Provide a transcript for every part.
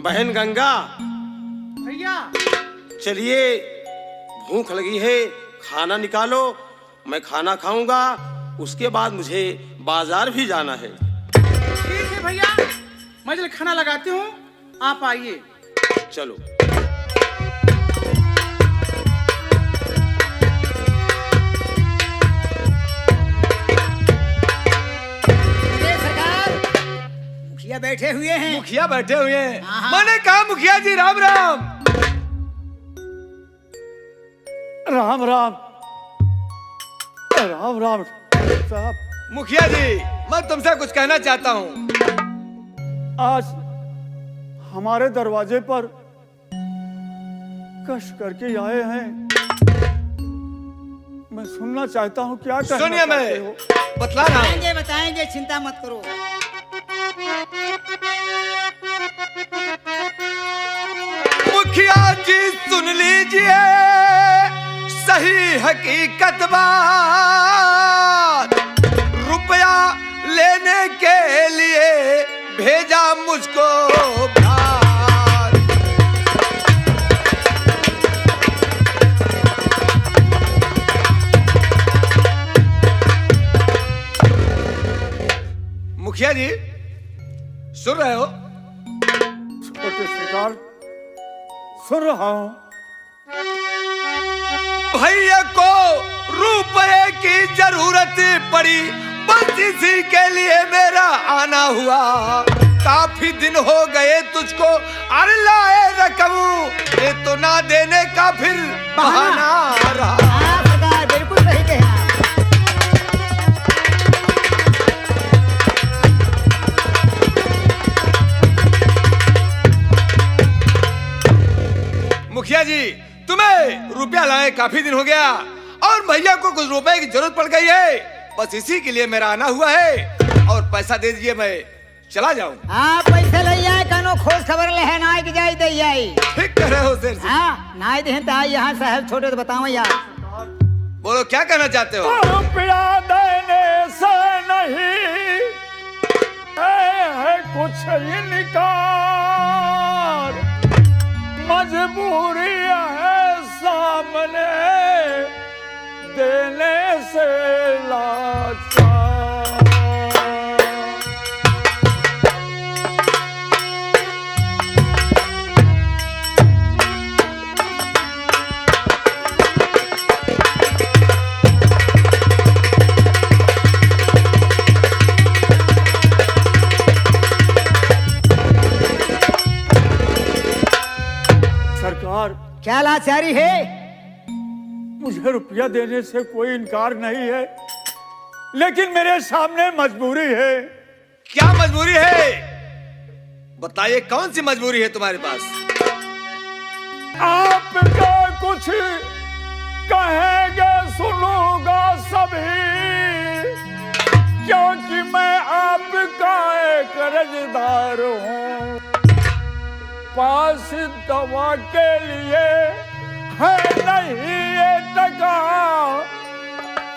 बहन गंगा, भैया चलिए भूख लगी है, खाना निकालो, मैं खाना खाऊंगा। उसके बाद मुझे बाजार भी जाना है। ठीक है भैया, मैं जल्द खाना लगाती हूँ, आप आइए। चलो। मुखिया बैठे हुए हैं। मुखिया बैठे हुए हैं। मैंने कहा मुखिया जी राम राम। राम राम राम राम साहब। मुखिया जी, मैं तुमसे कुछ कहना चाहता हूँ। आज हमारे दरवाजे पर कष्ट करके आए हैं। मैं सुनना चाहता हूँ, क्या कहना सुनिए, चाहते हो? मैं बतला रहा हूँ। बताएंगे बताएंगे, चिंता मत करो। मुखिया जी सुन लीजिए सही हकीकत बात। रुपया लेने के लिए भेजा मुझको भार। मुखिया जी सुन रहे हो? छोटे सरकार, सुन रहा हूँ। भैया को रुपए की जरूरत पड़ी, बस इसी के लिए मेरा आना हुआ। काफी दिन हो गए तुझको अरे लाए रकम, ये तो ना देने का फिर बहाना रहा। हाँ सरकार, बिल्कुल सही कहे आप। मुखिया जी, तुम्हें रुपया लाए काफी दिन हो गया और भैया को कुछ रुपए की जरूरत पड़ गई है, बस इसी के लिए मेरा आना हुआ है। और पैसा दे दीजिए, मैं चला जाऊं। हाँ पैसे ले आए, कानो खोज खबर ले है, नाई की जाई दे आई। ठीक कह रहे हो शेर जी। हाँ नाई दे तो आई यहाँ साहब, छोटे तो बताओ यार। बोलो क्या कहना चाहते हो? रुपया देने से नहीं है कुछ इनकार, मजबूरी है सामने देने से लाचार। सरकार, क्या लाचारी है? मुझे रुपया देने से कोई इनकार नहीं है, लेकिन मेरे सामने मजबूरी है। क्या मजबूरी है? बताइए कौन सी मजबूरी है तुम्हारे पास? आपका कुछ कहेंगे सुनूंगा सभी, क्योंकि मैं आपका एक कर्जदार हूँ। पास दवा के लिए है नहीं ये टका,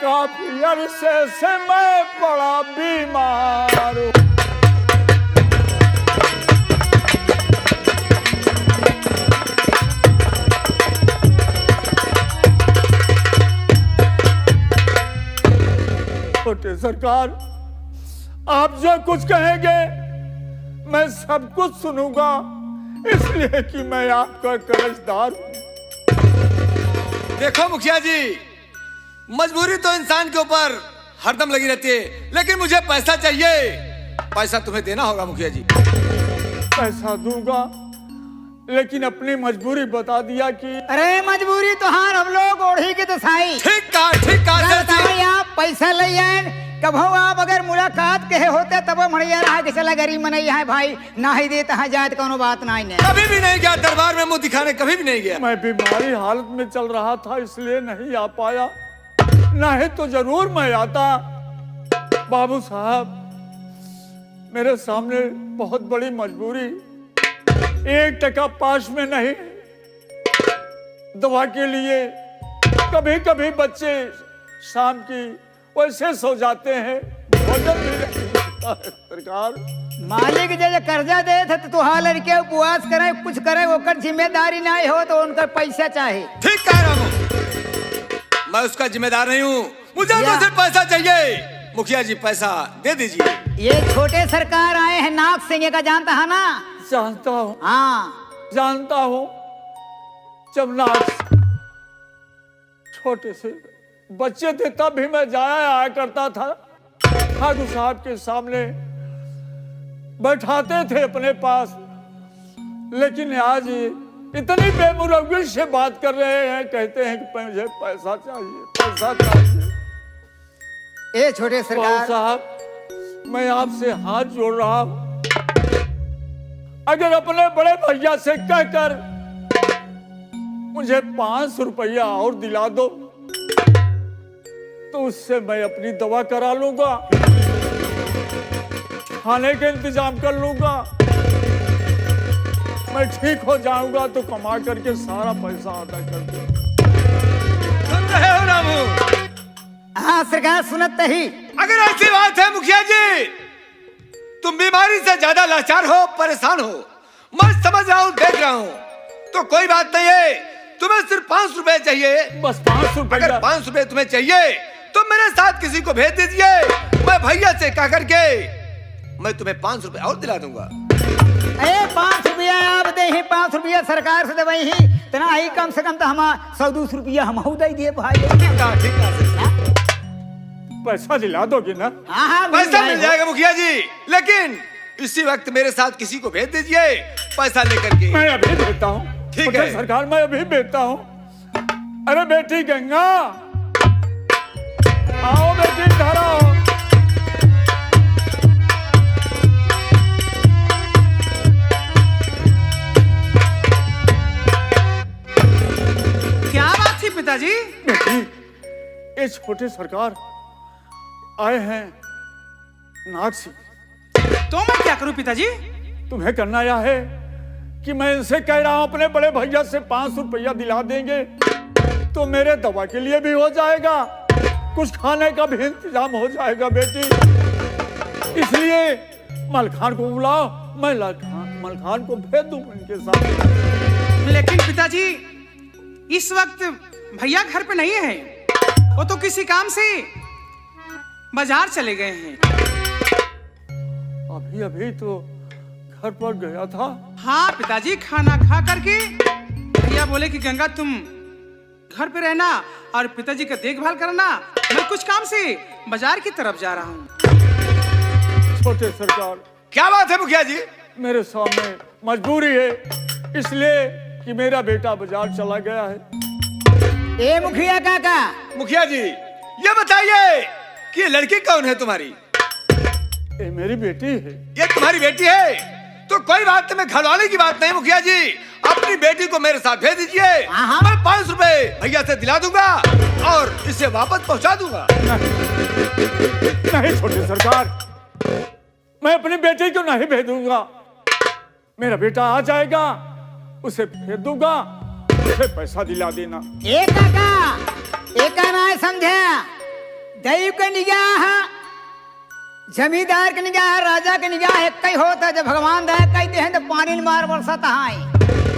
काफी अरसे से मैं बड़ा बीमार हूँ। छोटे सरकार, आप जो कुछ कहेंगे मैं सब कुछ सुनूंगा, इसलिए कि मैं आपका कर्जदार हूं। देखो मुखिया जी, मजबूरी तो इंसान के ऊपर हरदम लगी रहती है, लेकिन मुझे पैसा चाहिए। पैसा तुम्हें देना होगा मुखिया जी। पैसा दूंगा, लेकिन अपनी मजबूरी बता दिया कि अरे मजबूरी तो हाँ, हम लोग ओढ़ी के तो साई। ठीक कहा बताओ आप पैसा ले आए, कब हो आप अगर मुलाकात कहे होते तब मड़िया रहा कि चला गरीब मनैया है भाई, ना ही देता है जाए कोनो बात ना ही। कभी भी नहीं गया दरबार में मुंह दिखाने, कभी भी नहीं गया। मैं बीमारी हालत में चल रहा था, इसलिए नहीं आ पाया, नहीं तो जरूर मैं आता। बाबू साहब, मेरे सामने बहुत बड़ी मजबूरी, 1 टका पास में नहीं। दवा के लिए कभी कभी बच्चे शाम की वैसे सो जाते हैं, भोजन भी नहीं मिलता है। सरकार, मालिक जे कर्जा दे थे तो तुहार लड़के उपवास करे कुछ करे ओकर जिम्मेदारी नहीं हो तो उनका पैसा चाहे। ठीक कह रहा हूँ, मैं उसका जिम्मेदार नहीं हूँ, मुझे तो सिर्फ पैसा चाहिए। मुखिया जी पैसा दे दीजिए। ये छोटे सरकार आए हैं नाग सिंह का जानता है ना? जानता हूँ, हाँ जानता हूँ। जब नाग छोटे से बच्चे थे तब भी मैं जाया आया करता था, ठाकुर साहब के सामने बैठाते थे अपने पास। लेकिन आज ये इतनी बेमुरव्वत से बात कर रहे हैं, कहते हैं कि मुझे पैसा चाहिए, पैसा चाहिए। ए छोटे बाबू सरकार साहब, मैं आपसे हाथ जोड़ रहा हूं, अगर अपने बड़े भैया से कहकर मुझे 500 रुपया और दिला दो तो उससे मैं अपनी दवा करा लूंगा, खाने के इंतजाम कर लूंगा, मैं ठीक हो जाऊंगा तो कमा करके सारा पैसा अदा कर दूंगा। सुन रहे हो रामू? हाँ सरकार सुनत ही। अगर ऐसी बात है मुखिया जी, तुम बीमारी से ज्यादा लाचार हो, परेशान हो, मैं समझ रहा हूँ, देख रहा हूँ, तो कोई बात नहीं है। तुम्हें सिर्फ 500 रुपए चाहिए, बस 500 रुपया। अगर 500 रुपए तुम्हें चाहिए तो मेरे साथ किसी को भेज दीजिए, मैं भैया से कह करके मैं तुम्हें 500 रुपए और दिला दूंगा। 5 रुपया आप दे ही, 5 रुपया सरकार से दे ही, तना ही कम से कम तो हम 100-200 रुपया हम दे दिए भाई। ठीक है, पैसा दिला दोगे ना? हाँ हाँ पैसा मिल जाएगा मुखिया जी, लेकिन इसी वक्त मेरे साथ किसी को भेज दीजिए पैसा लेकर के। मैं अभी भेजता हूँ। ठीक है सरकार, मैं अभी भेजता हूँ। अरे बेटी गंगा, आओ बेटी इधर आओ। क्या बात थी पिताजी? बेटी, ये छोटे सरकार आए हैं नाग सिंह। तो मैं क्या करूं पिताजी? तुम्हें करना यह है कि मैं इनसे कह रहा हूं अपने बड़े भैया से 500 रुपया दिला देंगे तो मेरे दवा के लिए भी हो जाएगा, कुछ खाने का भी इंतजाम हो जाएगा बेटी। इसलिए मलखान को बुलाओ, मैं मलखान को भेज दूं इनके साथ। लेकिन पिताजी इस वक्त भैया घर पे नहीं है, वो तो किसी काम से बाजार चले गए हैं। अभी अभी तो घर पर गया था। हाँ पिताजी, खाना खा करके भैया बोले कि गंगा तुम घर पे रहना और पिताजी का देखभाल करना, मैं कुछ काम से बाजार की तरफ जा रहा हूँ। छोटे सरकार, क्या बात है मुखिया जी? मेरे सामने मजबूरी है, इसलिए कि मेरा बेटा बाजार चला गया है। ए मुखिया काका, मुखिया जी ये बताइए कि ये लड़की कौन है तुम्हारी? ये मेरी बेटी है। ये तुम्हारी बेटी है तो कोई बात नहीं, घरवाले की बात नहीं। मुखिया जी अपनी बेटी को मेरे साथ भेज दीजिए, मैं 500 रुपए भैया से दिला दूंगा और इसे वापस पहुंचा दूंगा। नहीं छोटे सरकार, मैं अपनी बेटी को नहीं भेजूंगा। मेरा बेटा आ जाएगा, उसे भेज दूंगा, उसे पैसा दिला देना। ए काका, एक ना समझे, दैव का निगाह, जमींदार की निगाह, राजा की निगाह एक कई होता। जब भगवान दया कहते हैं तो पानी मार बरसत है,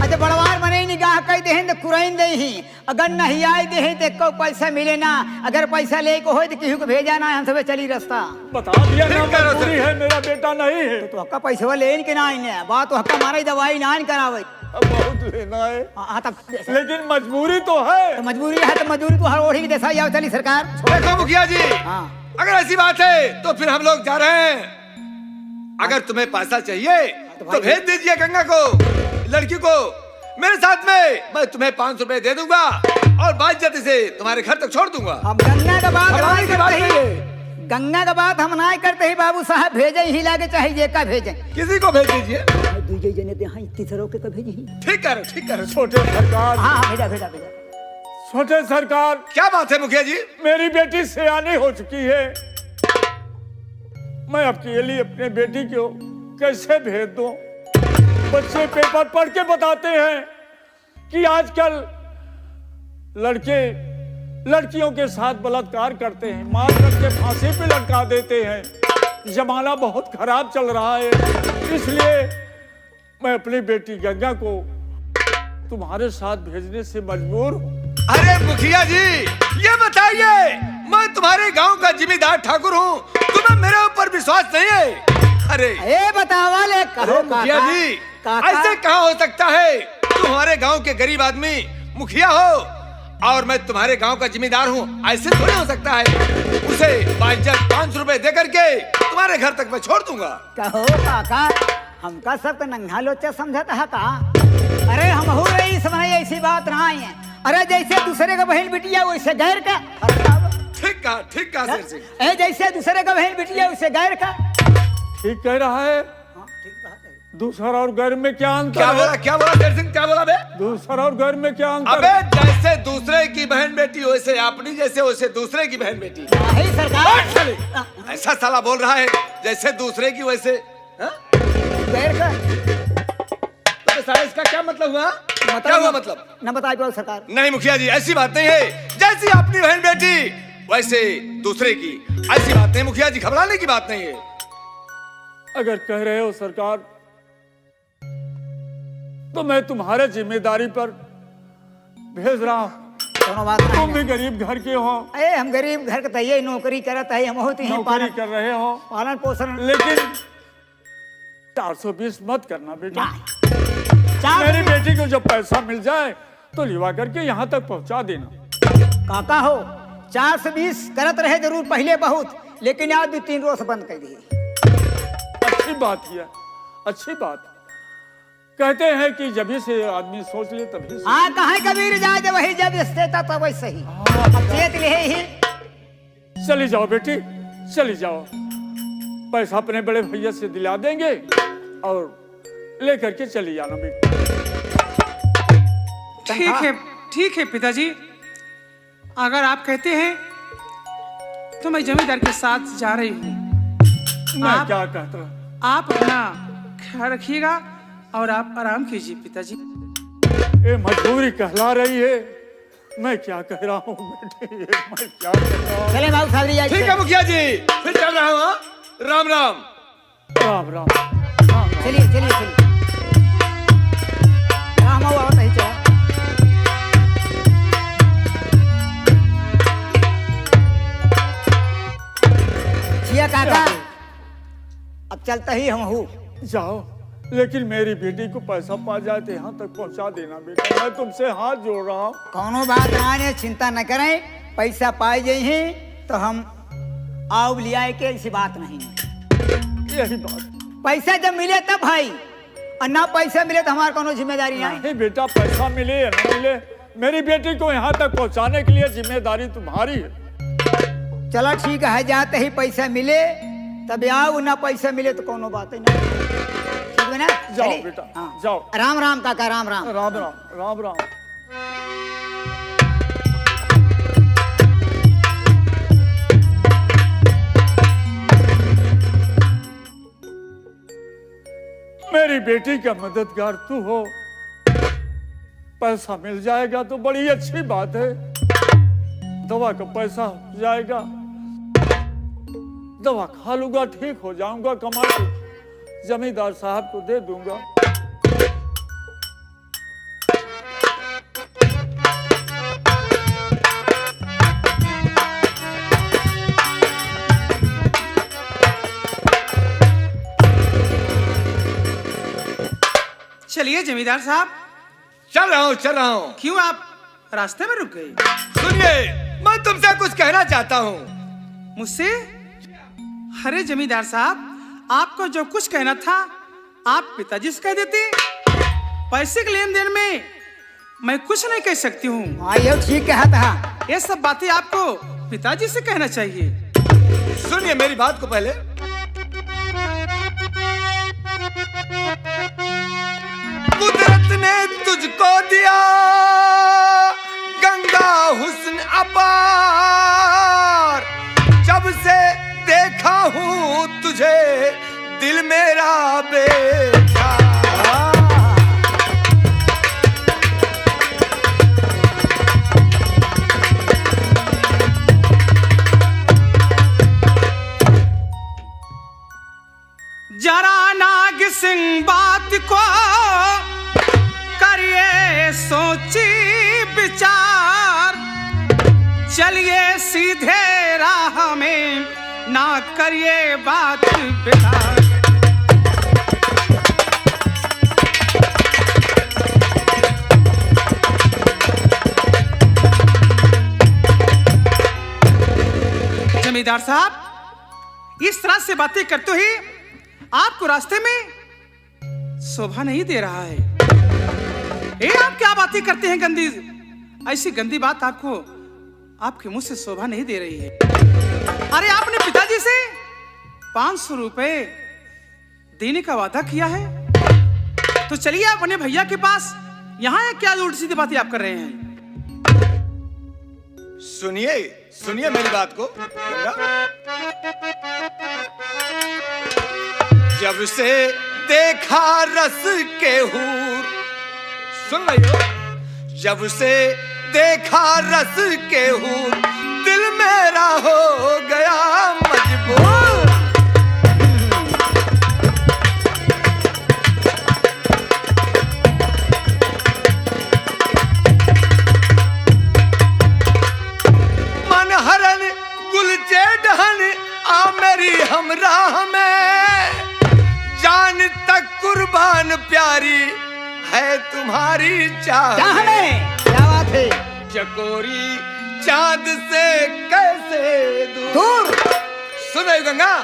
जब बड़वार बने निगाह कहते हैं तो कुरैन दे ही, अगर नहीं आए दे ही तो को पैसा मिले ना, अगर पैसा ले को हो तो किसी को भेजा ना, हम सब चली रास्ता। बता दिया ना, मजबूरी है, मेरा बेटा नहीं है। तो हक्का पैसा लेन के ना आईने बात, तो हक्का मारे दवाई ना करावे। अब बहुत लेना है, हाँ तब लेकिन मजबूरी तो है। तो मजबूरी है, तो मजबूरी तो हर ओढ़ी की जैसा जाओ चली सरकार। देखो मुखिया जी, हाँ अगर ऐसी बात है तो फिर हम लोग जा रहे हैं। अगर तुम्हें पैसा चाहिए तो भेज दीजिए गंगा को, लड़की को मेरे साथ में, मैं तुम्हें 500 रुपए दे दूंगा और बाइज्जती से तुम्हारे घर तक छोड़ दूंगा। अब गंगा का बात भगवान नहीं की बात करते नहीं ही, गंगा का बात हम ना करते ही बाबू साहब, भेजे ही लागे चाहिए का भेजे। किसी को भेज दीजिए। दूजे जने दे हां तीसरों के भेजी ही। ठीक कर, ठीक कर। छोटे सरकार, हां भेजा भेजा भेजा। छोटे सरकार, क्या बात है मुखिया जी? मेरी बेटी सयानी हो चुकी है, मैं अकेली अपने बेटी को कैसे भेज दूं? बच्चे पेपर पढ़ के बताते हैं कि आजकल लड़के लड़कियों के साथ बलात्कार करते हैं, मार करके फांसी पे लटका देते हैं। जमाना बहुत खराब चल रहा है, इसलिए मैं अपनी बेटी गंगा को तुम्हारे साथ भेजने से मजबूर हूँ। अरे मुखिया जी, ये बताइए, मैं तुम्हारे गांव का जिम्मेदार ठाकुर हूँ, तुम्हें मेरे ऊपर विश्वास नहीं है? अरे ए बतावा ले कहो अरे मुखिया काका, जी, काका। ऐसे कहाँ हो सकता है? तुम हमारे गांव के गरीब आदमी मुखिया हो और मैं तुम्हारे गांव का जिम्मेदार हूँ, ऐसे थोड़ी हो सकता है? उसे बाइज्जत 500 रुपए दे करके तुम्हारे घर तक मैं छोड़ दूंगा। कहो काका, हमका सब तो नंगा लोचा समझता है का? अरे हम हो रही समझ ऐसी बात नहीं है। अरे जैसे दूसरे का बहन बिटिया वैसे गैर का। ठीक कहा शेर सिंह। ए जैसे दूसरे का बहन बिटिया वैसे गैर का। ठीक कह रहा है। हाँ, ठीक बात है। दूसरा और घर में क्या अंतर क्या है? बोला शेर सिंह, क्या बोला बे? दूसरा और घर में क्या अंतर अबे है? जैसे दूसरे की बहन बेटी वैसे अपनी जैसे वैसे दूसरे की बहन बेटी। नहीं बैठ साले। सरकार, ऐसा साला बोल रहा है जैसे दूसरे की वैसे। हाँ? गैर का तो साला इसका क्या मतलब हुआ? क्या हुआ मतलब? न बताई पाओ सरकार। नहीं मुखिया जी, ऐसी बात नहीं है। जैसी अपनी बहन बेटी वैसे दूसरे की, ऐसी बात नहीं मुखिया जी, घबराने की बात नहीं है। अगर कह रहे हो सरकार, तो मैं तुम्हारे जिम्मेदारी पर भेज रहा हूँ। दोनों बात नहीं तुम है। भी गरीब घर के हो, अरे हम गरीब घर के तैये नौकरी करत है, हम होते हैं नौकरी कर रहे हो, पालन पोषण। लेकिन 420 मत करना बेटा। चार मेरी बेटी को जब पैसा मिल जाए तो लिवा करके यहाँ तक पहुँचा देना। काका हो 420 करत रहे जरूर पहले बहुत, लेकिन आज 2-3 रोज बंद कर दिए। अच्छी बात है, अच्छी बात। कहते हैं कि जभी से आदमी सोच ले तभी से। हाँ कहाँ कबीर जाए जब वही जब स्थित तब वैसे ही। अब चेत ले ही। चली जाओ बेटी, चली जाओ। पैसा अपने बड़े भैया से दिला देंगे और लेकर के चली जाना बेटी। ठीक है पिताजी, अगर आप कहते हैं तो मैं जमींदार के साथ जा रही हूँ। मैं क्या कहता हूँ? आप अपना ख्याल रखिएगा और आप आराम कीजिए पिताजी। ये मजबूरी कहला रही है। मैं क्या कह रहा हूँ बेटी, मैं क्या कह रहा हूँ? चले बाबू साहब ठीक है मुखिया जी, फिर चल रहा हूँ। हाँ? राम राम। राम राम। चलिए चलिए चलिए। राम हो आवत ही चला। जिया काका, अब चलता ही हम हूँ। जाओ, लेकिन मेरी बेटी को पैसा पा जाए तो यहाँ तक पहुँचा देना बेटा। मैं तुमसे हाथ जोड़ रहा हूँ। कोनो बात नहीं, चिंता न करें। पैसा पाए जाइए तो हम आओ लियाए के, ऐसी बात नहीं है। यही बात। पैसा जब मिले तब भाई, और ना पैसा मिले तो हमारा कोनो जिम्मेदारी नहीं। नहीं बेटा, पैसा मिले या न मिले, मेरी बेटी को यहाँ तक पहुँचाने के लिए जिम्मेदारी तुम्हारी है। चलो ठीक है, जाते ही पैसा मिले तब आओ, ना पैसा मिले तो कोनो बात ही नहीं। ठीक है ना? जाओ चलिए। बेटा, हाँ। जाओ। राम राम काका, राम राम। राम राम, राम राम। मेरी बेटी का मददगार तू हो। पैसा मिल जाएगा तो बड़ी अच्छी बात है। दवा का पैसा हो जाएगा, दवा खा लूंगा, ठीक हो जाऊंगा, कमा के जमींदार साहब को दे दूंगा। चलिए जमींदार साहब। चल रहा हूँ। क्यों आप रास्ते में रुक गए? सुनिए, मैं तुमसे कुछ कहना चाहता हूँ। मुझसे? अरे जमींदार साहब, आपको जो कुछ कहना था आप पिताजी से कह देते। पैसे के लेन देन में मैं कुछ नहीं कह सकती हूँ। हाँ ये ठीक कहा था। ये सब बातें आपको पिताजी से कहना चाहिए। सुनिए मेरी बात को पहले। कुदरत ने तुझको दिया गंगा हुस्न अपार, जब से देखा हूँ तुझे दिल मेरा बेकार। सीधे राह में, ना करिए बात बेकार। जमींदार साहब, इस तरह से बातें करते ही आपको रास्ते में शोभा नहीं दे रहा है। ये आप क्या बातें करते हैं गंदी, ऐसी गंदी बात आपको आपके मुंह से शोभा नहीं दे रही है। अरे आपने पिताजी से 500 रुपए देने का वादा किया है, तो चलिए आप अपने भैया के पास, यहाँ क्या उल्टी सीधी बातें आप कर रहे हैं। सुनिए सुनिए मेरी बात को गंगा। जब से देखा रस के हूर, सुन रही हो, जब से देखा रस के हूर, दिल मेरा हो गया मजबूर। मन हरन गुलचे डहन आ मेरी हमराह में, जान तक कुर्बान प्यारी है तुम्हारी चाह में। क्या बात है? चकोरी चांद से कैसे दूर। सुन रही हो गंगा?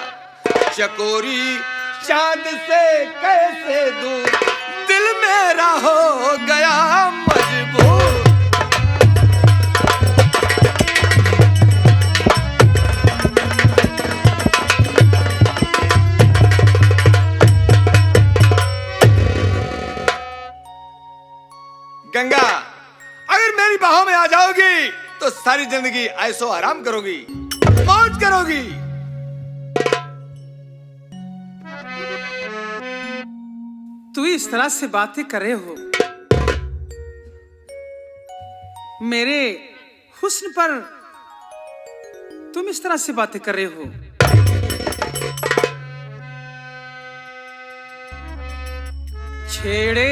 चकोरी चांद से कैसे दूर, दिल मेरा हो गया मजबूर। गंगा, अगर मेरी बाहों में आ जाओगी तो सारी जिंदगी ऐसो आराम करोगी, मौज करोगी। तू इस तरह से बातें कर रहे हो, मेरे हुस्न पर तुम इस तरह से बातें कर रहे हो। छेड़े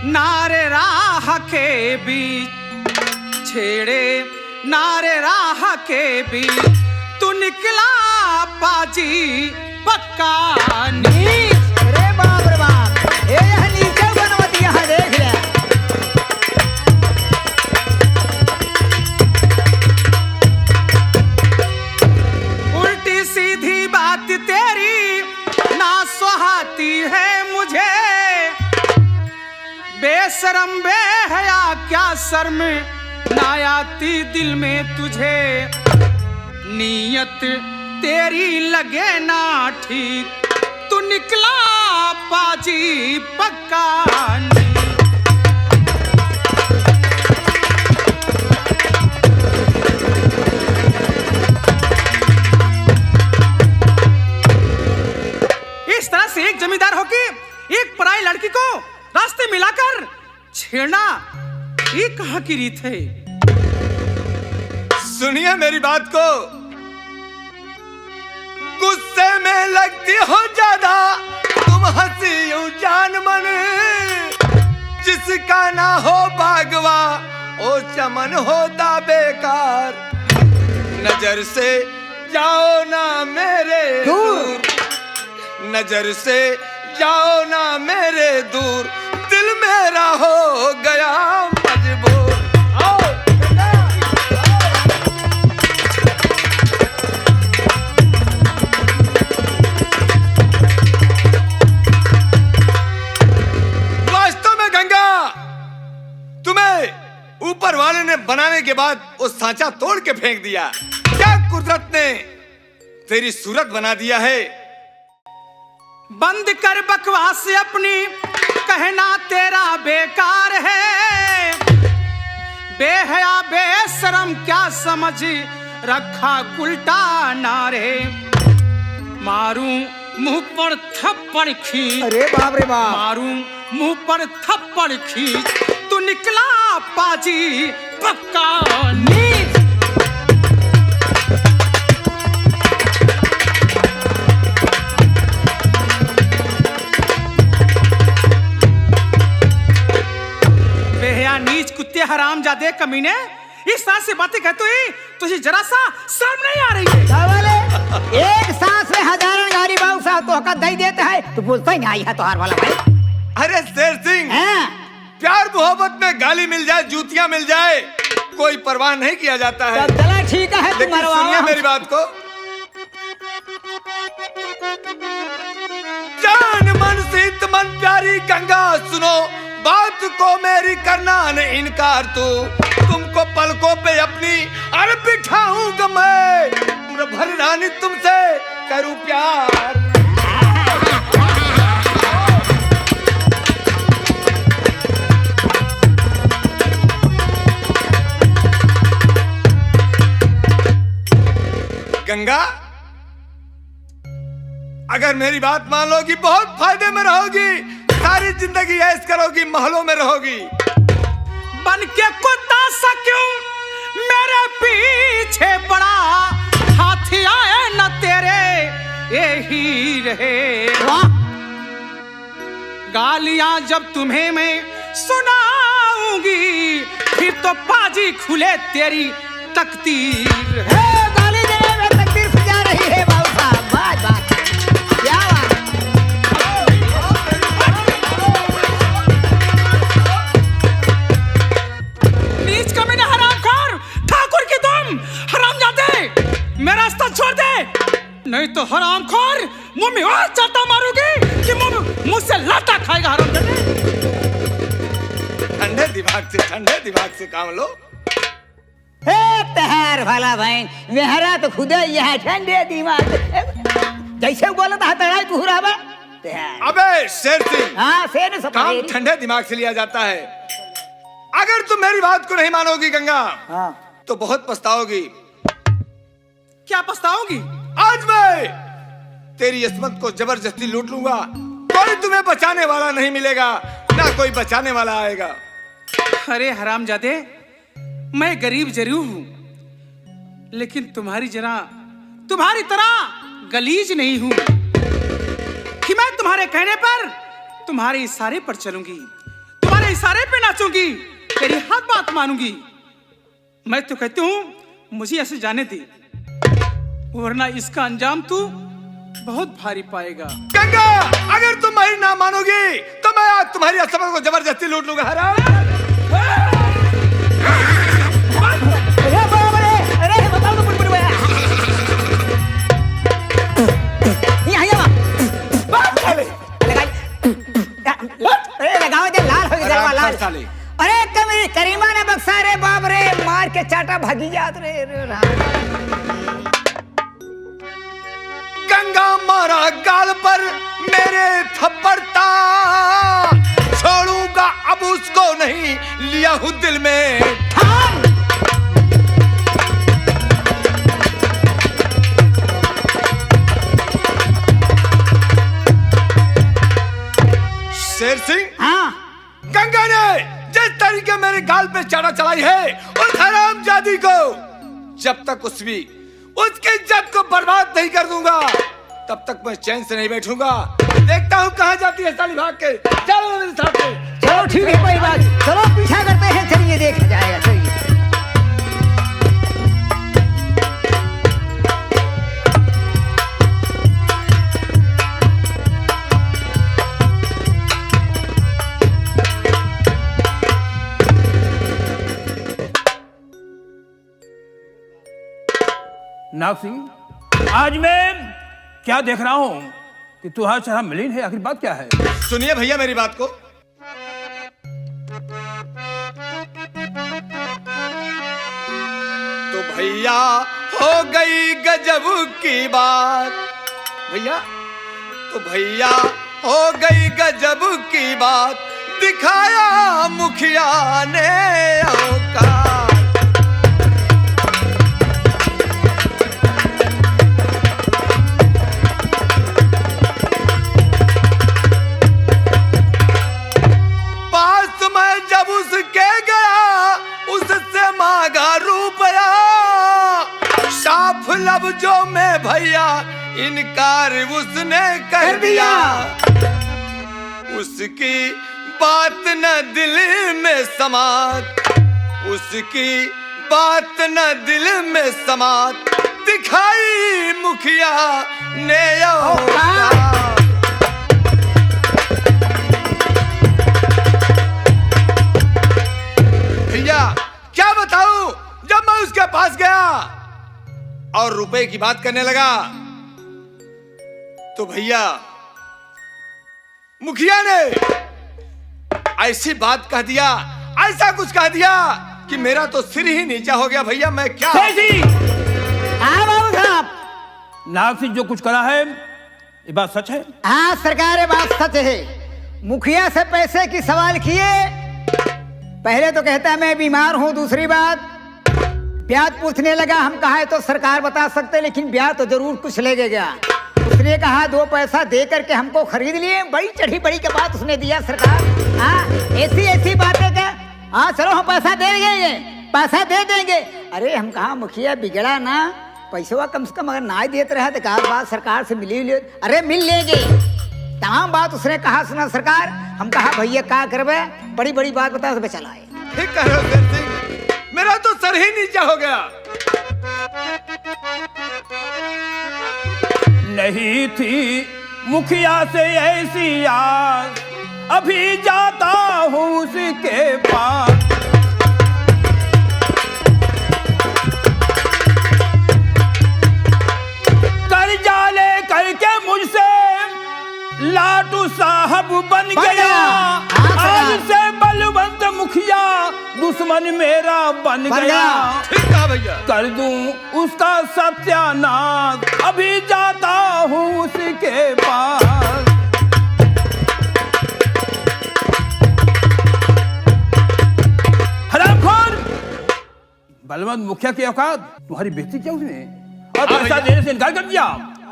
नारे राह के बीच, छेड़े नारे राह के बीच, तू निकला बाजी पक्का नीच। अरे बाप रे बाप, ये यहाँ नीचे बनवती, यहाँ देख ले। उल्टी सीधी बात तेरी ना सुहाती है मुझे, बेशरम बेहया क्या शर्म ना आती दिल में तुझे। नीयत तेरी लगे ना ठीक, तू निकला बाजी पक्का नीच। इस तरह से एक जमींदार होके एक पराई लड़की को रास्ते मिलाकर छेड़ना, ये कहाँ की रीत है? सुनिए मेरी बात को। गुस्से में लगती हो ज्यादा तुम, हंसी हो जान मन, जिसका ना हो बागवा ओ चमन होता बेकार। नजर से जाओ ना मेरे दूर, नजर से जाओ ना मेरे दूर, दिल मेरा हो गया मजबूर। आओ वास्तव में गंगा, तुम्हें ऊपर वाले ने बनाने के बाद वो सांचा तोड़ के फेंक दिया। क्या कुदरत ने तेरी सूरत बना दिया है। बंद कर बकवास अपनी, कहना तेरा बेकार है। बेहया बेशरम क्या समझ रखा उल्टा नारे, मारूं मुंह पर थप्पड़ खींच। अरे बाप रे बाप, मारूं मुंह पर थप्पड़ खींच, तू निकला पाजी पक्का नीच। बेहया नीच कुत्ते हरामजादे कमीने, इस तरह से बातें कहते ही तुझे जरा सा शर्म नहीं आ रही है? क्या बोले? एक सांस में हजारों गाड़ी बाबू साहब तो हक दे देता है, तो बोलता ही नहीं है तोहार वाला भाई। अरे शेर सिंह, हाँ, प्यार मोहब्बत में गाली मिल जाए, जूतियां मिल जाए, कोई परवाह नहीं किया जाता है। तब चला ठीक है, तुम लेकिन सुनिए मरवाओ। मेरी बात को। जान मन सीत मन प्यारी गंगा, सुनो बात को मेरी करना न इनकार। तुमको पलकों पे अपनी अरे बिठाऊंगा मैं, उम्र भर रानी तुमसे करूं प्यार। गंगा, अगर मेरी बात मान लोगी बहुत फायदे में रहोगी, सारी जिंदगी ऐश करोगी, महलों में रहोगी। बन के कुत्ता सा क्यों मेरे पीछे पड़ा, हाथी आए न तेरे यही रहे। गालियां जब तुम्हें मैं सुनाऊंगी, फिर तो पाजी खुले तेरी तकदीर है। गाली देने में तकदीर सजा रही है बाबू साहब। बात बात क्या बात। नीच कमीने हरामखोर ठाकुर की तुम हरामजादे, मेरा रास्ता छोड़ दे, नहीं तो हरामखोर मुंह में और चाटा मारूंगी कि मुझसे लाता खाएगा हरामजादे। ठंडे दिमाग से काम लो। हे तहार भला बहन, मेहरा तो खुदा यह ठंडे दिमाग जैसे बोला था तड़ाई तू राबा। अबे शेर सिंह, हाँ शेर सब काम ठंडे दिमाग से लिया जाता है। अगर तुम मेरी बात को नहीं मानोगी गंगा, हाँ, तो बहुत पछताओगी। क्या पछताओगी? आज मैं तेरी इस्मत को जबरदस्ती लूट लूंगा, कोई तुम्हें बचाने वाला नहीं मिलेगा, ना कोई बचाने वाला आएगा। अरे हरामजादे, मैं गरीब जरूर हूं, लेकिन तुम्हारी तरह गलीज नहीं हूं कि मैं तुम्हारे कहने पर, तुम्हारे इशारे पर चलूंगी, तुम्हारे इशारे पे नाचूंगी, तेरी हर बात मानूंगी। मैं तो कहती हूं मुझे ऐसे जाने दे, वरना इसका अंजाम तू बहुत भारी पाएगा। गंगा, अगर तुम मेरी ना मानोगी तो मैं आज तुम्हारी असमत को जबरदस्ती लूट लूंगा। अरे बताओ तो बुढ़ भैया लगाओ जे लाल हो गया लाल। अरे करीमा ने बक्सा रे बाप रे, मार के चाटा भागी जात रे। गंगा मारा गाल पर मेरे थप्पड़ता, छोड़ूंगा अब उसको नहीं, लिया हूं दिल में ठान। शेर सिंह, हाँ, गंगा ने जिस तरीके मेरे गाल पे चाटा चलाई है, उस हरामजादी को जब तक उसकी इज्जत को बर्बाद नहीं कर दूंगा, तब तक मैं चैन से नहीं बैठूंगा। देखता हूँ कहाँ जाती है साली भाग के। चलो मेरे साथ। चलो ठीक है, कोई बात, चलो पीछा करते हैं, चलिए देखा जाएगा। चलिए नाग सिंह, आज मैं क्या देख रहा हूं कि तू हर तरह मलिन है, आखिर बात क्या है? सुनिए भैया मेरी बात को। तो भैया हो गई गजब की बात, भैया तो भैया हो गई गजब की बात, दिखाया मुखिया ने औकात। जब उसके गया उससे मांगा रुपया, साफ लफ्जों में भैया इनकार उसने कर दिया। उसकी बात न दिल में समात, उसकी बात न दिल में समात दिखाई मुखिया ने औकात। भैया क्या बताऊं, जब मैं उसके पास गया और रुपए की बात करने लगा तो भैया मुखिया ने ऐसी बात कह दिया, ऐसा कुछ कह दिया कि मेरा तो सिर ही नीचा हो गया। भैया मैं क्या हाँ बाबू साहब, नाग सिंह जो कुछ करा है ये बात सच है? हाँ सरकार ये बात सच है। मुखिया से पैसे की सवाल किए, पहले तो कहता है मैं बीमार हूँ, दूसरी बात ब्याज पूछने लगा। हम कहा है तो सरकार बता सकते, लेकिन ब्याज तो जरूर कुछ लगेगा। उसने कहा 2 पैसा दे करके हमको खरीद लिए। बड़ी चढ़ी बड़ी के बात उसने दिया सरकार। हाँ ऐसी ऐसी बातें क्या, हाँ चलो हम पैसा दे देंगे, पैसा दे देंगे। अरे हम कहा मुखिया बिगड़ा ना, पैसा कम से कम अगर ना देते रहे तो कहा बात सरकार से मिली ले, अरे मिल लेंगे। तमाम बात उसने कहा सुना सरकार। हम कहा भैया क्या करबे, बड़ी बड़ी बात बता तो चला है। ठीक कह रहे हो शेर सिंह, मेरा तो सर ही नीचा हो गया। नहीं थी मुखिया से ऐसी आस, अभी जाता हूँ उसके पास। कर्जा ले करके मुझसे लाटू साहब बन गया। आज से बलवंत मुखिया दुश्मन मेरा बन गया। ठीक कहा भैया। कर दूं उसका सत्यानाश, अभी जाता हूँ उसके पास। हरामखोर, बलवंत मुखिया की औकात, तुम्हारी बेइज्जती क्या उसने? और हाँ पैसा भैया। देने से इनकार कर दिया।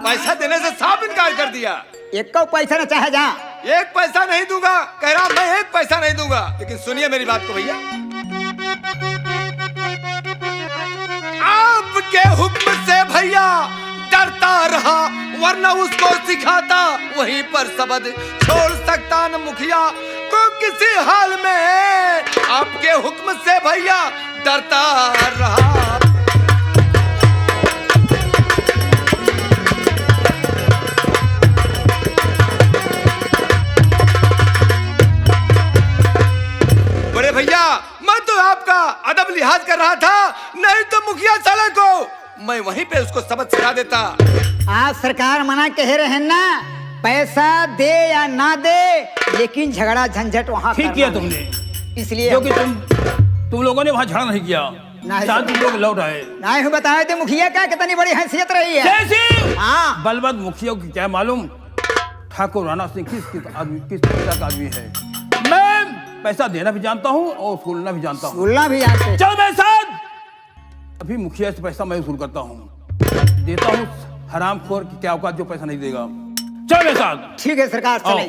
पैसा देने से साफ इनकार कर दिया। एक को पैसा न चाहे जा, एक पैसा नहीं दूंगा, कह रहा मैं एक पैसा नहीं दूंगा। लेकिन सुनिए मेरी बात को भैया, आपके हुक्म से भैया डरता रहा, वरना उसको सिखाता वहीं पर सबद छोड़ सकता न मुखिया को किसी हाल में। आपके हुक्म से भैया डरता रहा। बड़े भैया मैं तो आपका अदब लिहाज कर रहा था, नहीं तो मुखिया साले को मैं वहीं पे उसको सबक सिखा देता। आज सरकार मना कह रहे हैं ना, पैसा दे या ना दे, लेकिन झगड़ा झंझट वहाँ ठीक करना किया नहीं। तुमने, इसलिए क्योंकि तुम लोगों ने वहां झगड़ा नहीं किया, नहीं। शांति लोग लौट आए। नहीं हो बताए थे मुखिया का कितनी बड़ी हैसियत रही है। जैसी हाँ बलवंत मुखिया की क्या मालूम ठाकुर राणा सिंह किस तरह का आदमी है। मैं पैसा देना भी जानता हूँ और उसूलना भी जानता हूँ। बोलना भी जानते। चल मेरे साथ, अभी मुखिया से पैसा मैं वसूल करता हूँ, देता हूँ हरामखोर की क्या औकात जो पैसा नहीं देगा। चल मेरे साथ। ठीक है सरकार आओ। चले।